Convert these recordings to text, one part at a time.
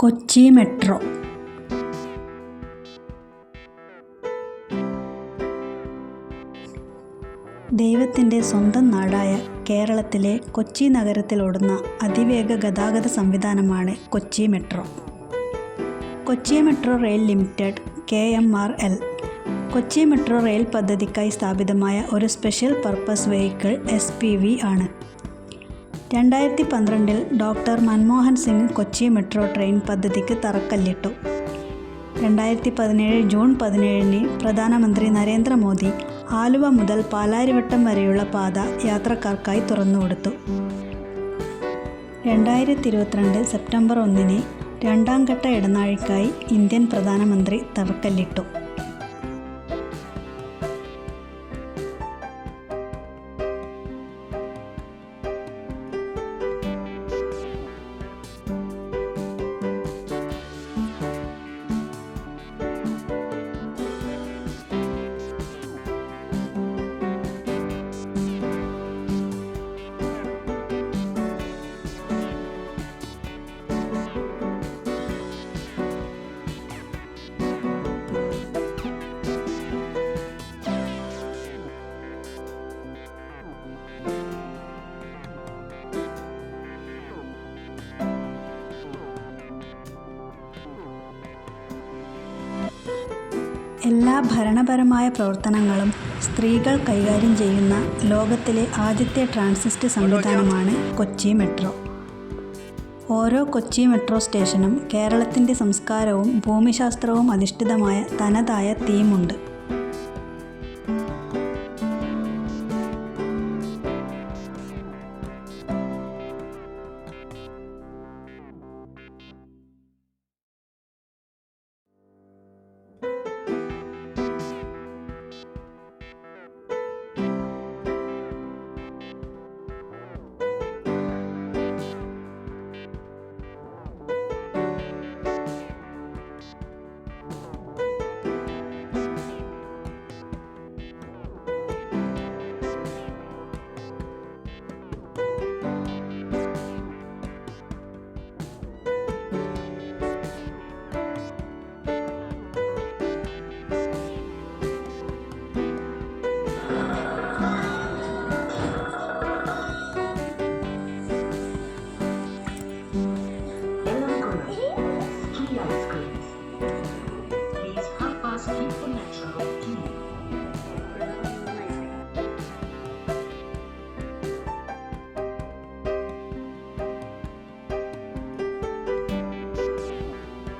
Kochi metro. ദൈവത്തിൻ്റെ സ്വന്തം നാടായ കേരളത്തിലെ കൊച്ചി നഗരത്തിലോടുന്ന അതിവേഗ ഗതാഗത സംവിധാനമാണ് Kochi metro. Kochi metro rail limited KMRL Kochi metro rail പദ്ധതിക്കായി സ്ഥാപിതമായ ഒരു സ്പെഷ്യൽ പർപ്പസ് വെഹിക്കിൾ SPV ആണ്. 2012 doctor Manmohan Singh Kochi metro train പദ്ധതിക്ക് തറക്കല്ലിട്ടു. 2017 ജൂൺ 17 പ്രധാനമന്ത്രി നരേന്ദ്രമോദി ആലുവ മുതൽ പാലാരിവട്ടം വരെയുള്ള പാത യാത്രക്കാർക്കായി തുറന്നുകൊടുത്തു. 2022 സെപ്റ്റംബർ 1 രണ്ടാം ഘട്ട ഇടനാഴിക്കായി ഇന്ത്യൻ പ്രധാനമന്ത്രി തറക്കല്ലിട്ടു. എല്ലാ ഭരണപരമായ പ്രവർത്തനങ്ങളും സ്ത്രീകൾ കൈകാര്യം ചെയ്യുന്ന ലോകത്തിലെ ആദ്യത്തെ ട്രാൻസിറ്റ് സംവിധാനമാണ് കൊച്ചി മെട്രോ. ഓരോ കൊച്ചി മെട്രോ സ്റ്റേഷനും കേരളത്തിൻ്റെ സംസ്കാരവും ഭൂമിശാസ്ത്രവും അധിഷ്ഠിതമായ തനതായ തീമുണ്ട്.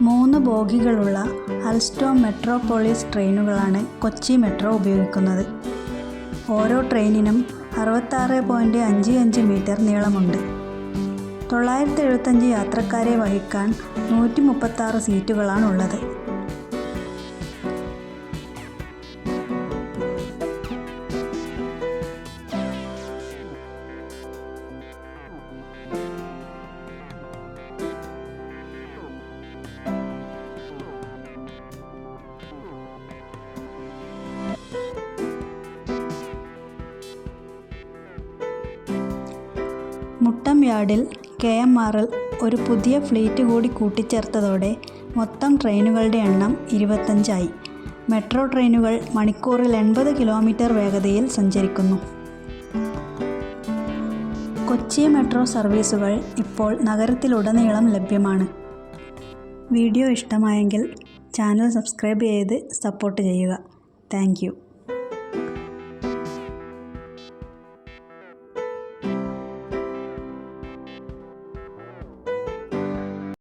മൂന്ന് ബോഗികളുള്ള അൽസ്റ്റോം മെട്രോപോളിസ് ട്രെയിനുകളാണ് കൊച്ചി മെട്രോ ഉപയോഗിക്കുന്നത്. ഓരോ ട്രെയിനിനും 66.55 മീറ്റർ നീളമുണ്ട്. 975 യാത്രക്കാരെ വഹിക്കാൻ 136 സീറ്റുകളാണുള്ളത്. മുട്ടം യാർഡിൽ KMRL ഒരു പുതിയ ഫ്ലീറ്റ് കൂടി കൂട്ടിച്ചേർത്തതോടെ മൊത്തം ട്രെയിനുകളുടെ എണ്ണം 25 ആയി. മെട്രോ ട്രെയിനുകൾ മണിക്കൂറിൽ 80 കിലോമീറ്റർ വേഗതയിൽ സഞ്ചരിക്കുന്നു. കൊച്ചി മെട്രോ സർവീസുകൾ ഇപ്പോൾ നഗരത്തിലുടനീളം ലഭ്യമാണ്. വീഡിയോ ഇഷ്ടമായെങ്കിൽ ചാനൽ സബ്സ്ക്രൈബ് ചെയ്ത് സപ്പോർട്ട് ചെയ്യുക. Thank you.